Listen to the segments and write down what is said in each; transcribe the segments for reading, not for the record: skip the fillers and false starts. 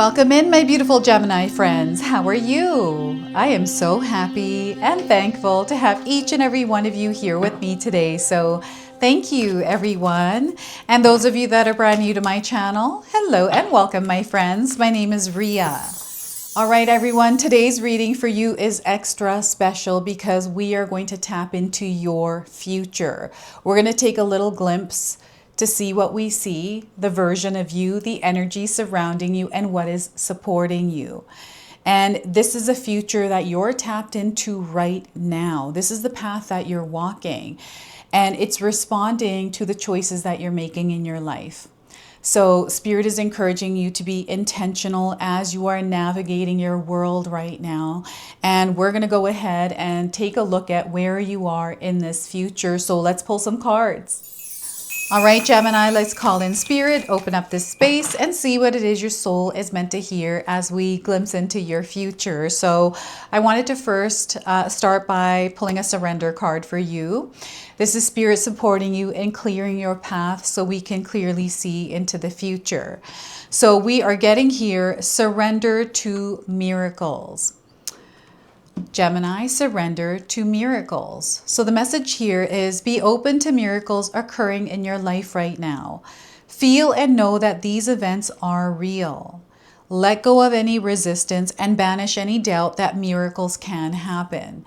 Welcome in, my beautiful Gemini friends. How are you? I am so happy and thankful to have each and every one of you here with me today. So thank you, everyone. And those of you that are brand new to my channel, hello and welcome, my friends. My name is Ria. All right, everyone, today's reading for you is extra special because we are going to tap into your future. We're going to take a little glimpse to see what we see, the version of you, the energy surrounding you, and what is supporting you. And this is a future that you're tapped into right now. This is the path that you're walking, and it's responding to the choices that you're making in your life. So Spirit is encouraging you to be intentional as you are navigating your world right now. And we're going to go ahead and take a look at where you are in this future. So let's pull some cards. All right, Gemini, let's call in Spirit, open up this space and see what it is your soul is meant to hear as we glimpse into your future. So I wanted to first start by pulling a surrender card for you. This is Spirit supporting you and clearing your path so we can clearly see into the future. So we are getting here, surrender to miracles. Gemini, surrender to miracles. So the message here is be open to miracles occurring in your life right now. Feel and know that these events are real. Let go of any resistance and banish any doubt that miracles can happen.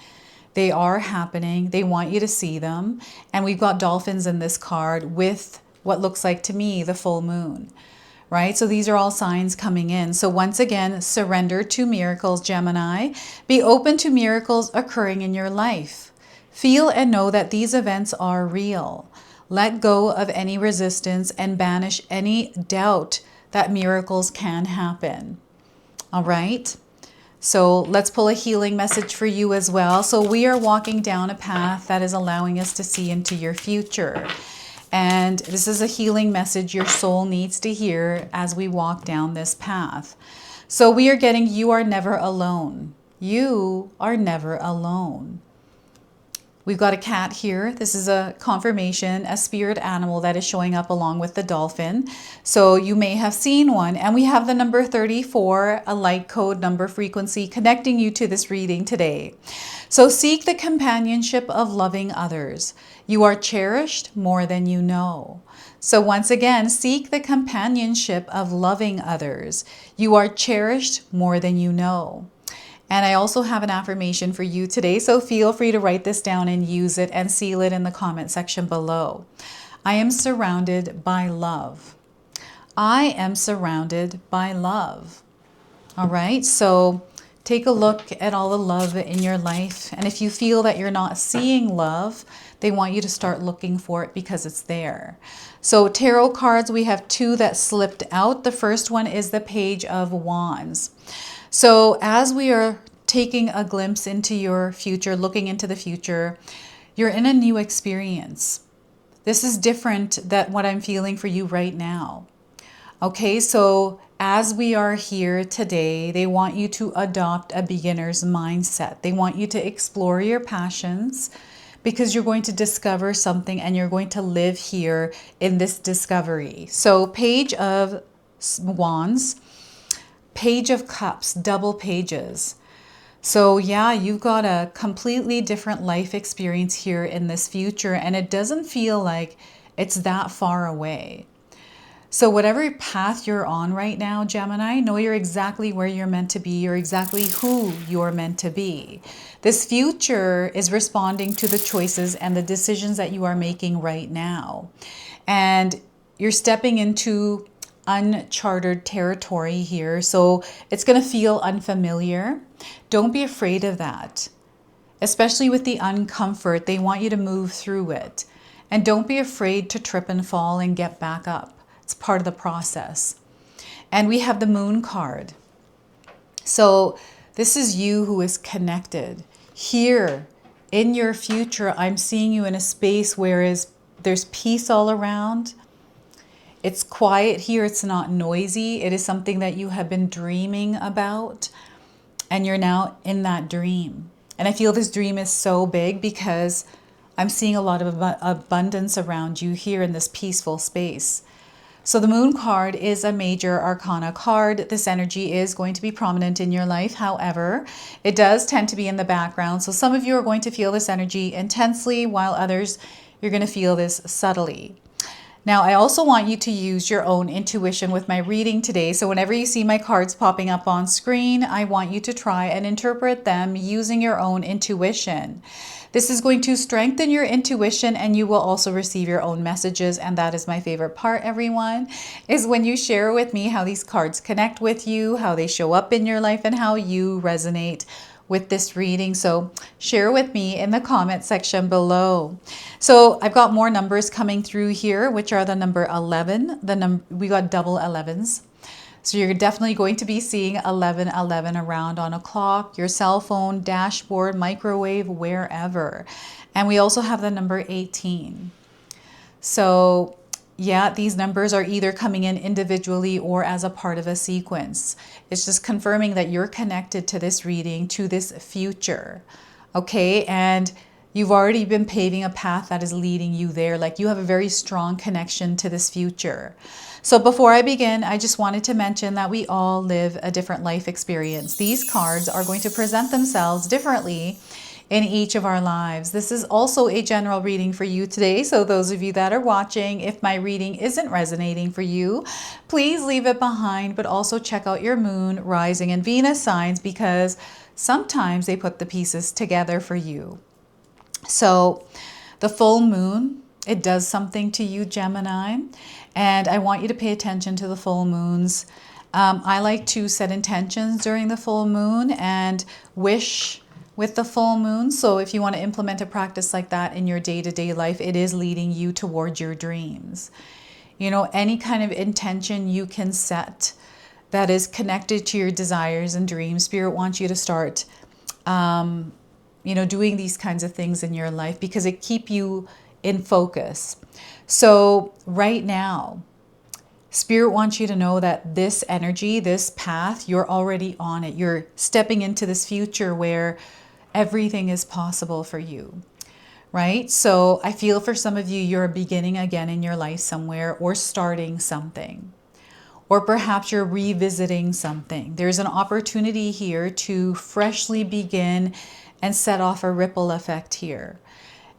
They are happening. They want you to see them. And we've got dolphins in this card with what looks like to me the full moon. Right? So these are all signs coming in. So once again, surrender to miracles, Gemini. Be open to miracles occurring in your life. Feel and know that these events are real. Let go of any resistance and banish any doubt that miracles can happen. All right? So let's pull a healing message for you as well. So we are walking down a path that is allowing us to see into your future. And this is a healing message your soul needs to hear as we walk down this path. So we are getting, you are never alone. You are never alone. We've got a cat here. This is a confirmation, a spirit animal that is showing up along with the dolphin. So you may have seen one. And we have the number 34, a light code number frequency connecting you to this reading today. So seek the companionship of loving others. You are cherished more than you know. So once again, seek the companionship of loving others. You are cherished more than you know. And I also have an affirmation for you today, so feel free to write this down and use it and seal it in the comment section below. I am surrounded by love. I am surrounded by love. All right, so take a look at all the love in your life. And if you feel that you're not seeing love, they want you to start looking for it because it's there. So tarot cards, we have two that slipped out. The first one is the Page of Wands. So as we are taking a glimpse into your future, looking into the future, you're in a new experience. This is different than what I'm feeling for you right now. Okay, so as we are here today, they want you to adopt a beginner's mindset. They want you to explore your passions because you're going to discover something and you're going to live here in this discovery. So Page of Wands, Page of Cups, double pages. So yeah, you've got a completely different life experience here in this future, and it doesn't feel like it's that far away. So whatever path you're on right now, Gemini, know you're exactly where you're meant to be. You're exactly who you're meant to be. This future is responding to the choices and the decisions that you are making right now. And you're stepping into uncharted territory here. So it's going to feel unfamiliar. Don't be afraid of that. Especially with the uncomfort, they want you to move through it. And don't be afraid to trip and fall and get back up. It's part of the process. And we have the Moon card. So this is you who is connected. Here in your future, I'm seeing you in a space where there's peace all around. It's quiet here. It's not noisy. It is something that you have been dreaming about, and you're now in that dream. And I feel this dream is so big because I'm seeing a lot of abundance around you here in this peaceful space. So the Moon card is a major arcana card. This energy is going to be prominent in your life. However, it does tend to be in the background. So some of you are going to feel this energy intensely, while others, you're going to feel this subtly. Now, I also want you to use your own intuition with my reading today. So whenever you see my cards popping up on screen, I want you to try and interpret them using your own intuition. This is going to strengthen your intuition, and you will also receive your own messages. And that is my favorite part, everyone, is when you share with me how these cards connect with you, how they show up in your life, and how you resonate with this reading. So share with me in the comment section below. So I've got more numbers coming through here, which are the number 11. We got double 11s. So you're definitely going to be seeing 1111 around on a clock, your cell phone, dashboard, microwave, wherever. And we also have the number 18. So yeah, these numbers are either coming in individually or as a part of a sequence. It's just confirming that you're connected to this reading, to this future. Okay, and you've already been paving a path that is leading you there. Like you have a very strong connection to this future. So before I begin, I just wanted to mention that we all live a different life experience. These cards are going to present themselves differently in each of our lives. This is also a general reading for you today. So those of you that are watching, if my reading isn't resonating for you, please leave it behind, but also check out your moon, rising, and Venus signs, because sometimes they put the pieces together for you. So the full moon, it does something to you, Gemini, and I want you to pay attention to the full moons. I like to set intentions during the full moon and wish with the full moon. So if you want to implement a practice like that in your day-to-day life, it is leading you towards your dreams. You know, any kind of intention you can set that is connected to your desires and dreams, Spirit wants you to start doing these kinds of things in your life, because it keep you in focus. So right now, Spirit wants you to know that this energy, this path, you're already on it. You're stepping into this future where everything is possible for you, right? So I feel for some of you, you're beginning again in your life somewhere, or starting something. Or perhaps you're revisiting something. There's an opportunity here to freshly begin and set off a ripple effect here.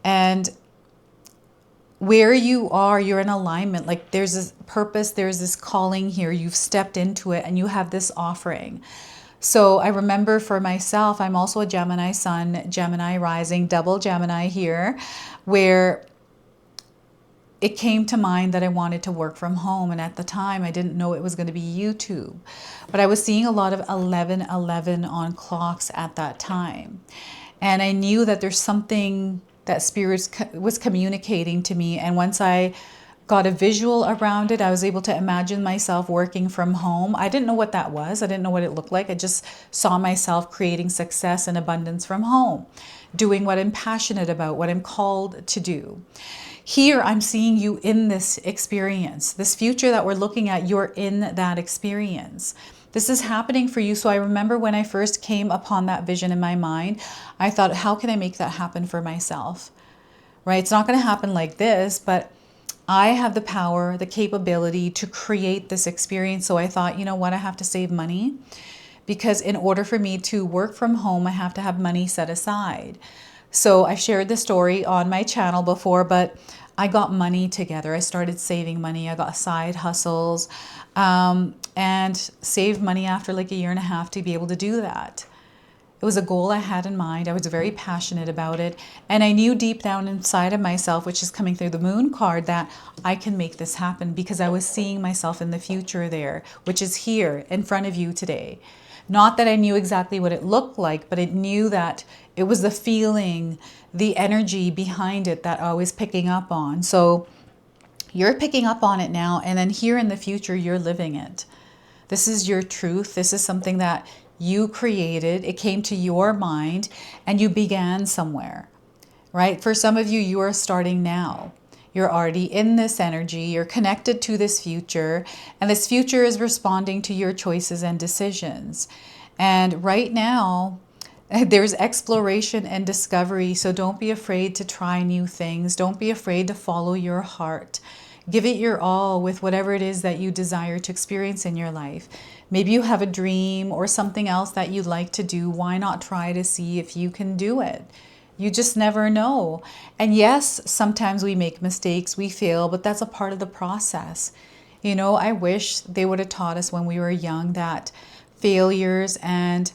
And where you are, you're in alignment. Like there's this purpose, there's this calling here. You've stepped into it and you have this offering. So I remember for myself, I'm also a Gemini sun, Gemini rising, double Gemini here, where it came to mind that I wanted to work from home. And at the time, I didn't know it was going to be YouTube. But I was seeing a lot of 11:11 on clocks at that time. And I knew that there's something that Spirit was communicating to me. And once I got a visual around it, I was able to imagine myself working from home. I didn't know what that was. I didn't know what it looked like. I just saw myself creating success and abundance from home, doing what I'm passionate about, what I'm called to do. Here, I'm seeing you in this experience. This future that we're looking at, you're in that experience. This is happening for you. So I remember when I first came upon that vision in my mind, I thought, how can I make that happen for myself? Right? It's not going to happen like this, but I have the power, the capability to create this experience. So I thought, you know what? I have to save money, because in order for me to work from home, I have to have money set aside. So I shared the story on my channel before, but I got money together. I started saving money. I got side hustles and saved money after like a year and a half to be able to do that. It was a goal I had in mind. I was very passionate about it. And I knew deep down inside of myself, which is coming through the moon card, that I can make this happen, because I was seeing myself in the future there, which is here in front of you today. Not that I knew exactly what it looked like, but it knew that it was the feeling, the energy behind it that I was picking up on. So you're picking up on it now, and then here in the future, you're living it. This is your truth. This is something that you created. It came to your mind and you began somewhere, right? For some of you, you are starting now. You're already in this energy. You're connected to this future, and this future is responding to your choices and decisions. And right now, there's exploration and discovery. So don't be afraid to try new things. Don't be afraid to follow your heart. Give it your all with whatever it is that you desire to experience in your life. Maybe you have a dream or something else that you'd like to do. Why not try to see if you can do it? You just never know. And yes, sometimes we make mistakes, we fail, but that's a part of the process. You know, I wish they would have taught us when we were young that failures and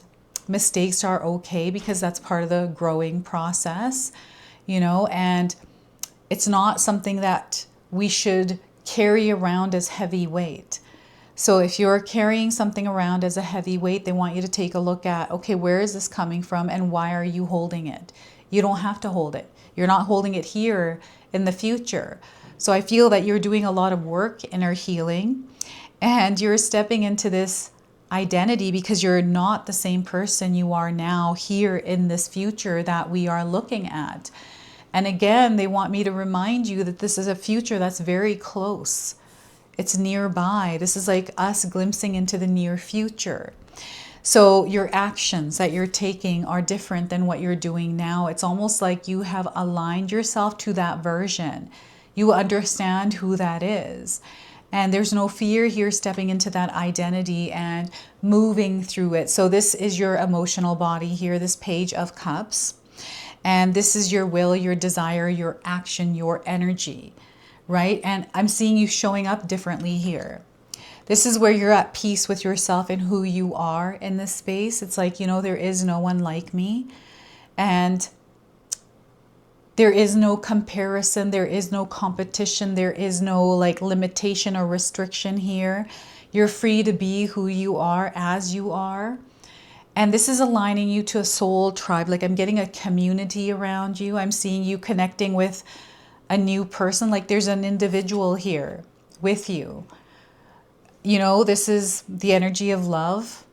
mistakes are okay, because that's part of the growing process, you know, and it's not something that we should carry around as heavy weight. So if you're carrying something around as a heavy weight, they want you to take a look at, okay, where is this coming from and why are you holding it? You don't have to hold it. You're not holding it here in the future. So I feel that you're doing a lot of work, inner healing, and you're stepping into this identity because you're not the same person you are now here in this future that we are looking at. And again, they want me to remind you that this is a future that's very close. It's nearby. This is like us glimpsing into the near future. So your actions that you're taking are different than what you're doing now. It's almost like you have aligned yourself to that version. You understand who that is. And there's no fear here stepping into that identity and moving through it. So this is your emotional body here, this Page of Cups. And this is your will, your desire, your action, your energy, right? And I'm seeing you showing up differently here. This is where you're at peace with yourself and who you are in this space. It's like, you know, there is no one like me. And there is no comparison. There is no competition. There is no like limitation or restriction here. You're free to be who you are as you are. And this is aligning you to a soul tribe. Like I'm getting a community around you. I'm seeing you connecting with a new person. Like there's an individual here with you. You know, this is the energy of love.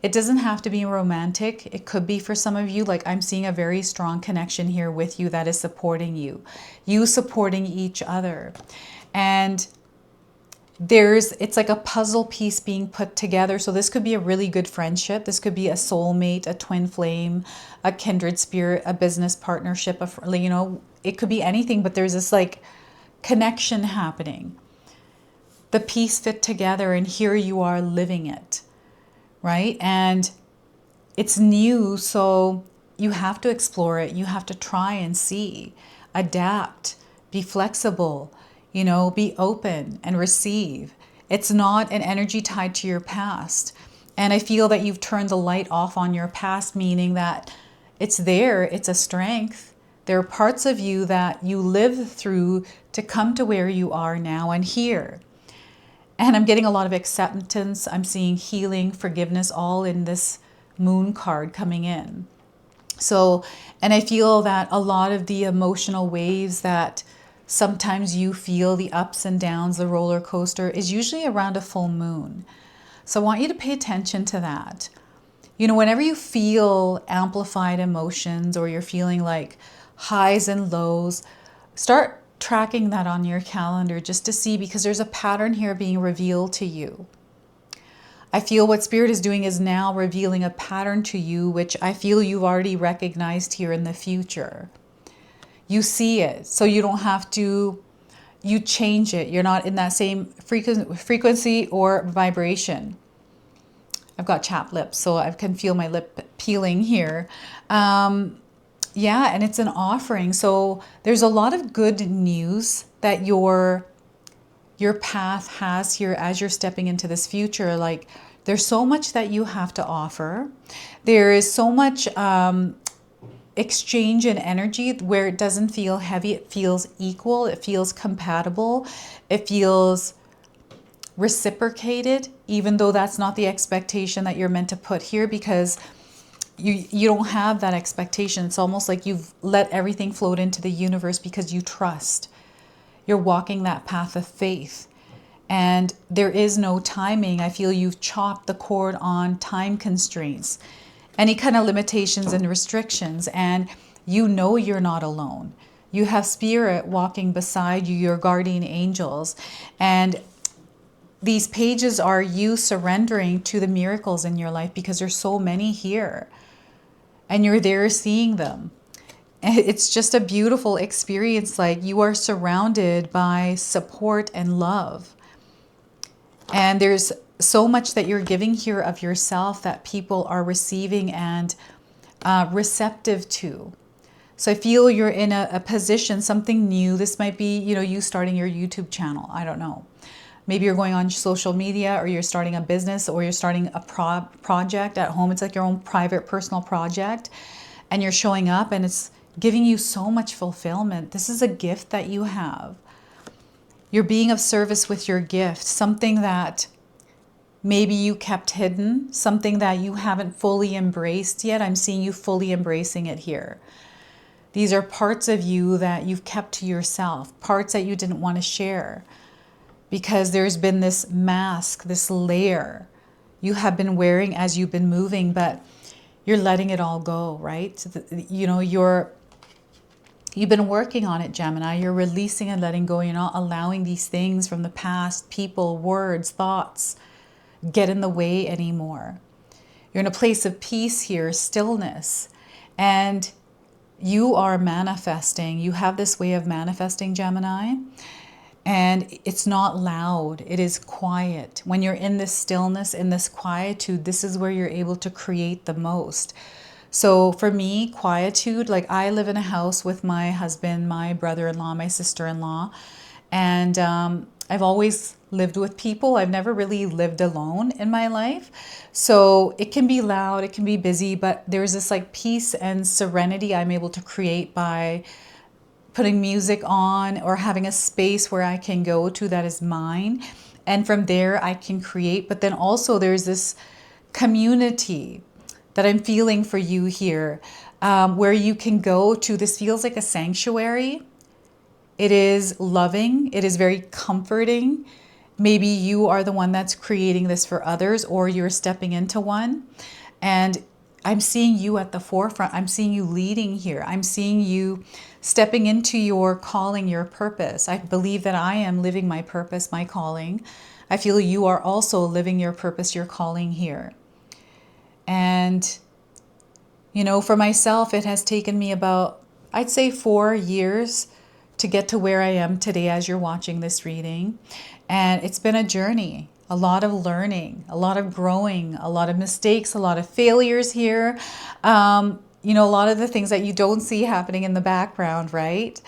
It doesn't have to be romantic. It could be for some of you. Like I'm seeing a very strong connection here with you that is supporting you. You supporting each other. And it's like a puzzle piece being put together. So this could be a really good friendship. This could be a soulmate, a twin flame, a kindred spirit, a business partnership, you know, it could be anything, but there's this like connection happening. The piece fit together and here you are living it, right? And it's new, so you have to explore it. You have to try and see, adapt, be flexible, you know, be open and receive. It's not an energy tied to your past. And I feel that you've turned the light off on your past, meaning that it's there, it's a strength. There are parts of you that you lived through to come to where you are now and here. And I'm getting a lot of acceptance. I'm seeing healing, forgiveness, all in this moon card coming in. So, and I feel that a lot of the emotional waves that sometimes you feel, the ups and downs, the roller coaster, is usually around a full moon. So I want you to pay attention to that. You know, whenever you feel amplified emotions or you're feeling like highs and lows, start tracking that on your calendar just to see, because there's a pattern here being revealed to you. I feel what Spirit is doing is now revealing a pattern to you, which I feel you've already recognized here in the future. You see it, so you don't have to, you change it. You're not in that same frequency or vibration. I've got chapped lips, so I can feel my lip peeling here. Yeah, and it's an offering. So there's a lot of good news that your path has here as you're stepping into this future. Like there's so much that you have to offer. There is so much exchange in energy where it doesn't feel heavy. It feels equal. It feels compatible. It feels reciprocated, even though that's not the expectation that you're meant to put here, because you don't have that expectation. It's almost like you've let everything float into the universe because you trust. You're walking that path of faith. And there is no timing. I feel you've chopped the cord on time constraints, any kind of limitations and restrictions. And you know you're not alone. You have Spirit walking beside you, your guardian angels. And these pages are you surrendering to the miracles in your life, because there's so many here. And you're there seeing them. it's just a beautiful experience. Like, you are surrounded by support and love. And there's so much that you're giving here of yourself that people are receiving and receptive to. So I feel you're in a position, something new. This might be, you know, you starting your YouTube channel. I don't know. Maybe you're going on social media, or you're starting a business, or you're starting a project at home. It's like your own private personal project, and you're showing up and it's giving you so much fulfillment. This is a gift that you have. You're being of service with your gift, something that maybe you kept hidden, something that you haven't fully embraced yet. I'm seeing you fully embracing it here. These are parts of you that you've kept to yourself, parts that you didn't want to share, because there's been this mask, this layer you have been wearing as you've been moving, but you're letting it all go, right? You know, you've been working on it, Gemini. You're releasing and letting go. You're not allowing these things from the past, people, words, thoughts, get in the way anymore. You're in a place of peace here, stillness, and you are manifesting. You have this way of manifesting, Gemini, and it's not loud. It is quiet. When you're in this stillness, in this quietude, this is where you're able to create the most. So for me, quietude, like, I live in a house with my husband, my brother-in-law, my sister-in-law, and I've always lived with people. I've never really lived alone in my life. So it can be loud, it can be busy, but there's this like peace and serenity I'm able to create by putting music on, or having a space where I can go to that is mine. And from there I can create. But then also there's this community that I'm feeling for you here, where you can go to. This feels like a sanctuary. It is loving. It is very comforting. Maybe you are the one that's creating this for others, or you're stepping into one. And I'm seeing you at the forefront. I'm seeing you leading here. I'm seeing you stepping into your calling, your purpose. I believe that I am living my purpose, my calling. I feel you are also living your purpose, your calling here. And, you know, for myself, it has taken me about, I'd say, 4 years to get to where I am today as you're watching this reading. And it's been a journey, a lot of learning, a lot of growing, a lot of mistakes, a lot of failures here. You know, a lot of the things that you don't see happening in the background, right?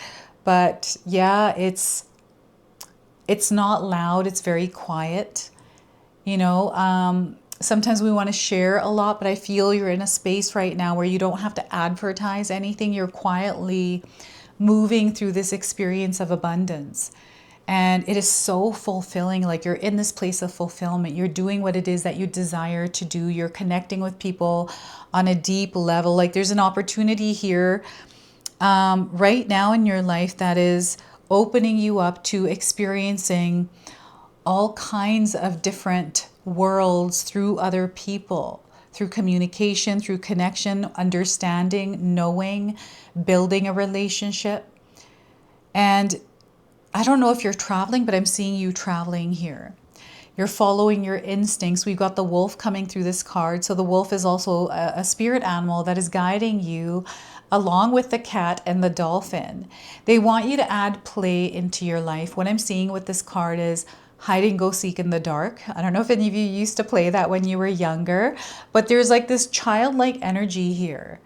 But yeah, it's not loud, it's very quiet. You know, sometimes we want to share a lot, but I feel you're in a space right now where you don't have to advertise anything. You're quietly moving through this experience of abundance. And it is so fulfilling. Like, you're in this place of fulfillment. You're doing what it is that you desire to do. You're connecting with people on a deep level. Like, there's an opportunity here right now in your life that is opening you up to experiencing all kinds of different worlds through other people, through communication, through connection, understanding, knowing, building a relationship. And I don't know if you're traveling, but I'm seeing you traveling here. You're following your instincts. We've got the wolf coming through this card. So the wolf is also a spirit animal that is guiding you, along with the cat and the dolphin. They want you to add play into your life. What I'm seeing with this card is hide and go seek in the dark. I don't know if any of you used to play that when you were younger, but there's like this childlike energy here.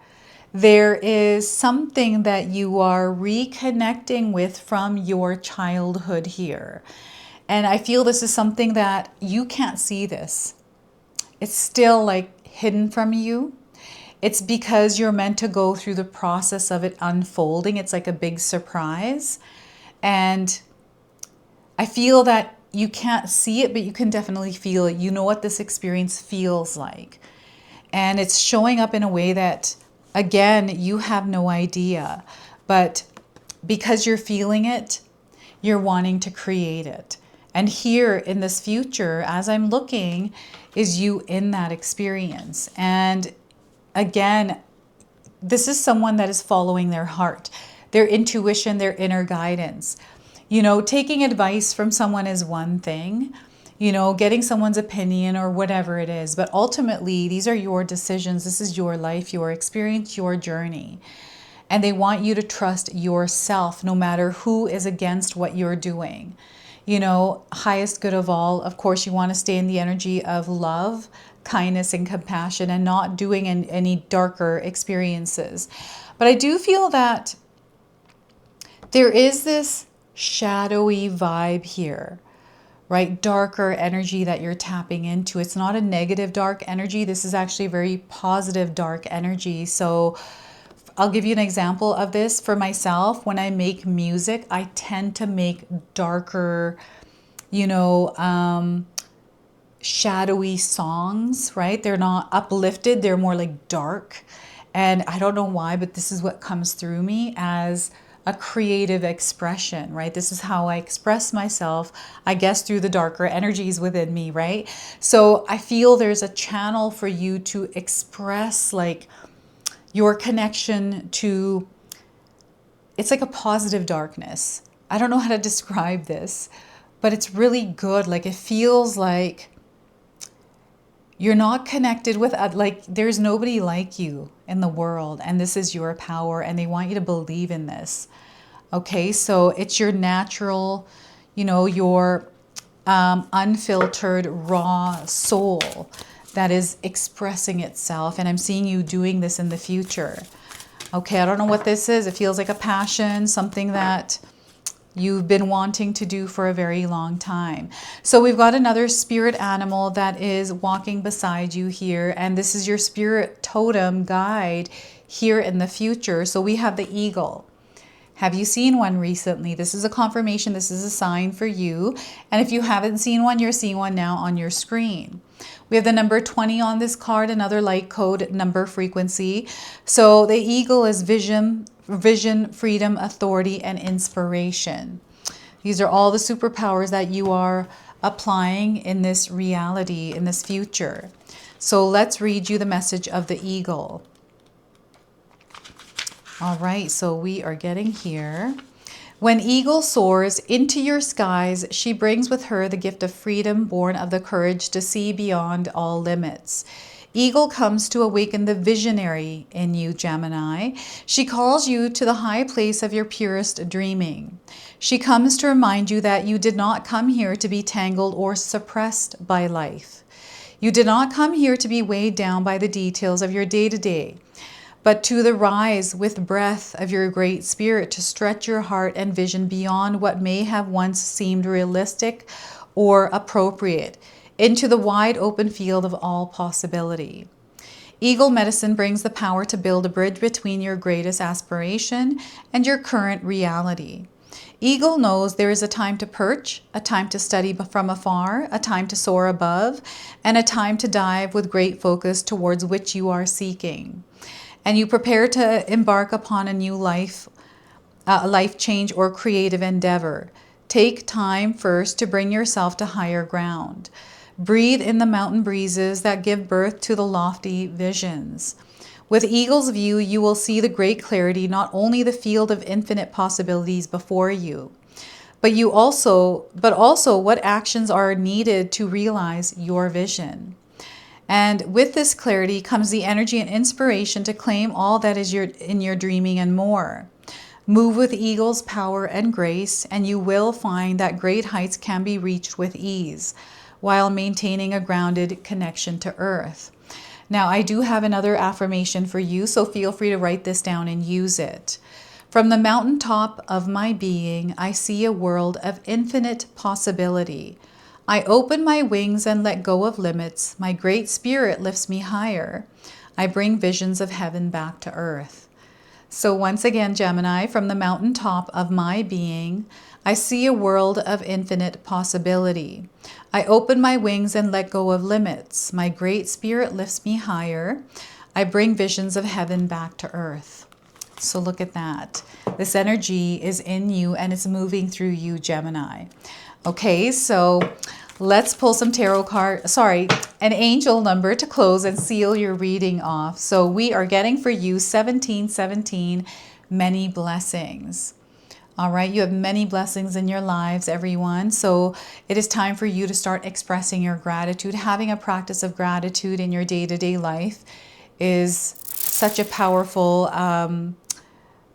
There is something that you are reconnecting with from your childhood here. And I feel this is something that you can't see this. It's still like hidden from you. It's because you're meant to go through the process of it unfolding. It's like a big surprise. And I feel that you can't see it, but you can definitely feel it. You know what this experience feels like. And it's showing up in a way that, again, you have no idea. But because you're feeling it, you're wanting to create it. And here in this future, as I'm looking, is you in that experience. And again, this is someone that is following their heart, their intuition, their inner guidance. You know, taking advice from someone is one thing, you know, getting someone's opinion or whatever it is. But ultimately, these are your decisions. This is your life, your experience, your journey. And they want you to trust yourself no matter who is against what you're doing. You know, highest good of all, of course, you want to stay in the energy of love, kindness, and compassion, and not doing any darker experiences. But I do feel that there is this shadowy vibe here, right? Darker energy that you're tapping into. It's not a negative dark energy. This is actually a very positive dark energy. So I'll give you an example of this for myself. When I make music, I tend to make darker, you know, shadowy songs, right? They're not uplifted. They're more like dark. And I don't know why, but this is what comes through me as a creative expression, right? This is how I express myself, I guess, through the darker energies within me, right? So I feel there's a channel for you to express like your connection to, it's like a positive darkness. I don't know how to describe this, but it's really good. Like it feels like you're not connected with, like there's nobody like you in the world, and this is your power, and they want you to believe in this. Okay, so it's your natural, you know, your unfiltered, raw soul that is expressing itself. And I'm seeing you doing this in the future. Okay, I don't know what this is. It feels like a passion, something that you've been wanting to do for a very long time. So we've got another spirit animal that is walking beside you here. And this is your spirit totem guide here in the future. So we have the eagle. Have you seen one recently? This is a confirmation. This is a sign for you. And if you haven't seen one, you're seeing one now on your screen. We have the number 20 on this card, another light code number frequency. So the eagle is vision, freedom, authority, and inspiration. These are all the superpowers that you are applying in this reality, in this future. So let's read you the message of the eagle. All right, so we are getting here. When eagle soars into your skies, she brings with her the gift of freedom, born of the courage to see beyond all limits. Eagle comes to awaken the visionary in you, Gemini. She calls you to the high place of your purest dreaming. She comes to remind you that you did not come here to be tangled or suppressed by life. You did not come here to be weighed down by the details of your day-to-day, but to the rise with breath of your great spirit to stretch your heart and vision beyond what may have once seemed realistic or appropriate, into the wide open field of all possibility. Eagle medicine brings the power to build a bridge between your greatest aspiration and your current reality. Eagle knows there is a time to perch, a time to study from afar, a time to soar above, and a time to dive with great focus towards which you are seeking. And you prepare to embark upon a new life change or creative endeavor. Take time first to bring yourself to higher ground. Breathe in the mountain breezes that give birth to the lofty visions. With eagle's view, you will see the great clarity, not only the field of infinite possibilities before you, but also what actions are needed to realize your vision. And with this clarity comes the energy and inspiration to claim all that is in your dreaming and more. Move with eagle's power and grace, and you will find that great heights can be reached with ease, while maintaining a grounded connection to earth. Now, I do have another affirmation for you, so feel free to write this down and use it. From the mountaintop of my being, I see a world of infinite possibility. I open my wings and let go of limits. My great spirit lifts me higher. I bring visions of heaven back to earth. So once again, Gemini, from the mountaintop of my being, I see a world of infinite possibility. I open my wings and let go of limits. My great spirit lifts me higher. I bring visions of heaven back to earth. So look at that. This energy is in you and it's moving through you, Gemini. Okay, so let's pull some tarot cards, an angel number to close and seal your reading off. So we are getting for you 1717, many blessings. All right, you have many blessings in your lives, everyone. So it is time for you to start expressing your gratitude. Having a practice of gratitude in your day-to-day life is such a powerful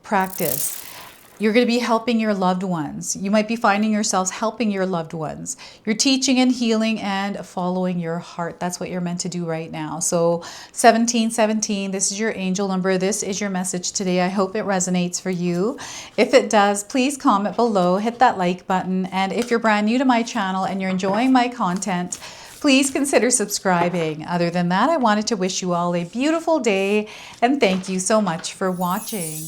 practice. You're going to be helping your loved ones. You might be finding yourselves helping your loved ones. You're teaching and healing and following your heart. That's what you're meant to do right now. So 1717, this is your angel number. This is your message today. I hope it resonates for you. If it does, please comment below, hit that like button. And if you're brand new to my channel and you're enjoying my content, please consider subscribing. Other than that, I wanted to wish you all a beautiful day and thank you so much for watching.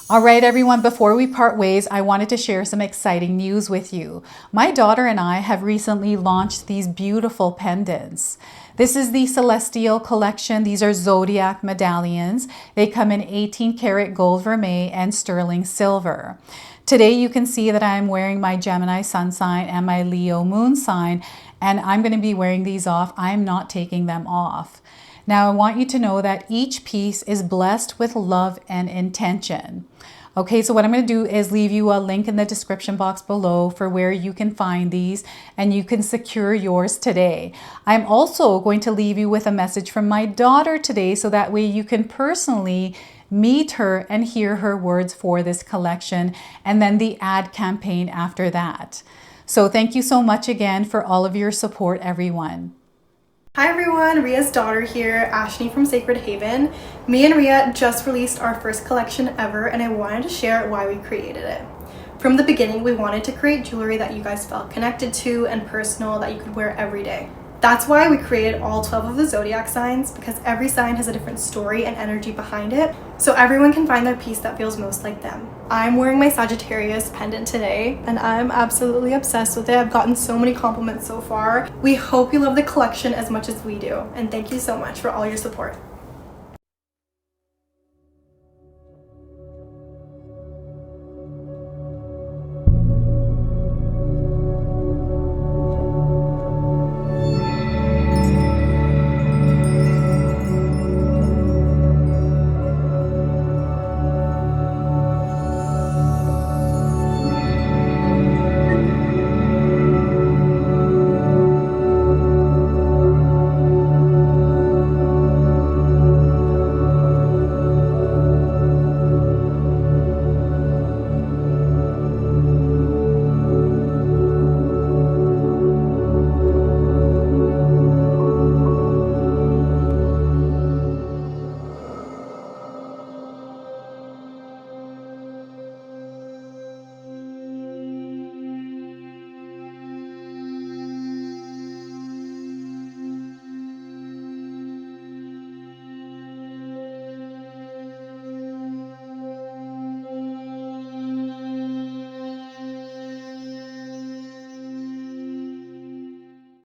All right, everyone, before we part ways, I wanted to share some exciting news with you. My daughter and I have recently launched these beautiful pendants. This is the Celestial Collection. These are zodiac medallions. They come in 18 karat gold vermeil and sterling silver. Today, you can see that I'm wearing my Gemini sun sign and my Leo moon sign, and I'm going to be wearing these off. I'm not taking them off. Now, I want you to know that each piece is blessed with love and intention. Okay, so what I'm going to do is leave you a link in the description box below for where you can find these and you can secure yours today. I'm also going to leave you with a message from my daughter today so that way you can personally meet her and hear her words for this collection and then the ad campaign after that. So thank you so much again for all of your support, everyone. Hi everyone, Ria's daughter here, Ashley from Sacred Haven. Me and Ria just released our first collection ever and I wanted to share why we created it. From the beginning, we wanted to create jewelry that you guys felt connected to and personal that you could wear every day. That's why we created all 12 of the zodiac signs, because every sign has a different story and energy behind it, so everyone can find their piece that feels most like them. I'm wearing my Sagittarius pendant today, and I'm absolutely obsessed with it. I've gotten so many compliments so far. We hope you love the collection as much as we do, and thank you so much for all your support.